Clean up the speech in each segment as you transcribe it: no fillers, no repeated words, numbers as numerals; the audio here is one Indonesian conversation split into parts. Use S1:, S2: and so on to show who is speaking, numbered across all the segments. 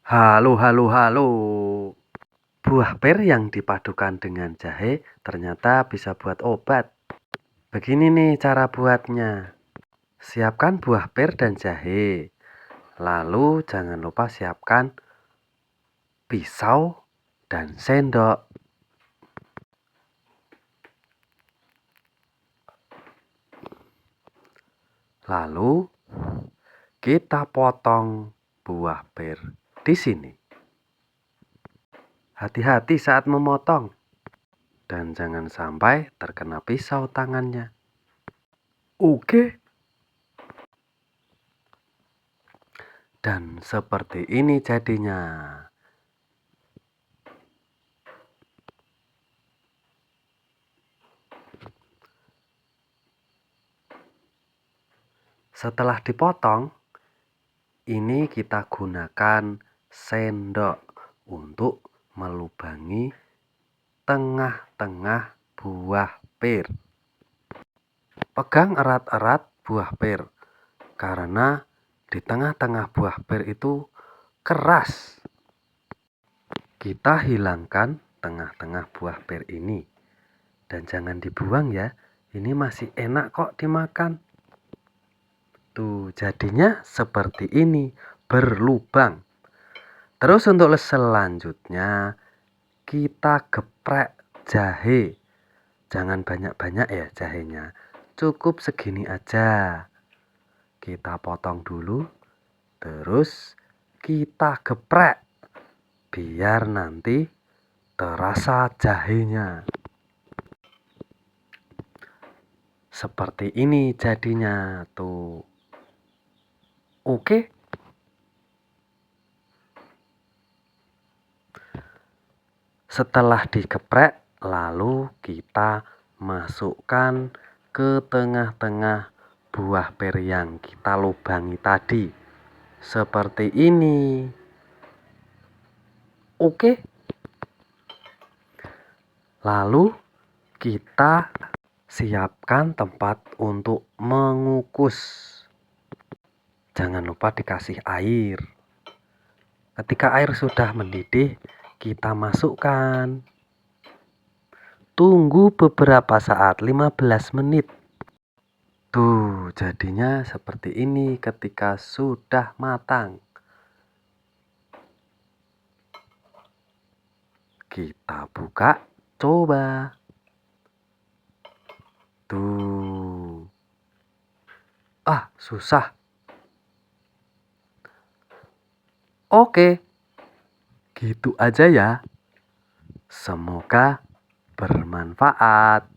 S1: Halo, halo, halo. Buah pir yang dipadukan dengan jahe ternyata bisa buat obat. Begini nih cara buatnya. Siapkan buah pir dan jahe. Lalu jangan lupa siapkan pisau dan sendok. Lalu kita potong buah pir di sini. Hati-hati saat memotong. Dan jangan sampai terkena pisau tangannya. Oke. Dan seperti ini jadinya. Setelah dipotong, ini kita gunakan sendok untuk melubangi tengah-tengah buah pir. Pegang erat-erat buah pir, karena di tengah-tengah buah pir itu keras. Kita hilangkan tengah-tengah buah pir ini. Dan jangan dibuang ya, ini masih enak kok dimakan. Tuh, jadinya seperti ini, berlubang. Terus untuk selanjutnya, kita geprek jahe. Jangan banyak-banyak ya jahenya. Cukup segini aja. Kita potong dulu, terus kita geprek. Biar nanti terasa jahenya. Seperti ini jadinya tuh. Oke. Setelah digeprek, lalu kita masukkan ke tengah-tengah buah pir yang kita lubangi tadi. Seperti ini. Oke. Lalu kita siapkan tempat untuk mengukus. Jangan lupa dikasih air. Ketika air sudah mendidih, kita masukkan. Tunggu beberapa saat, 15 menit. Tuh, jadinya seperti ini ketika sudah matang. Kita buka, coba. Tuh. Susah. Oke. Gitu aja ya. Semoga bermanfaat.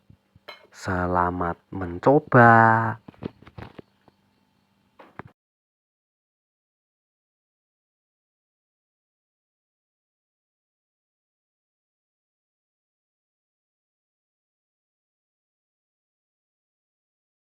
S1: Selamat mencoba.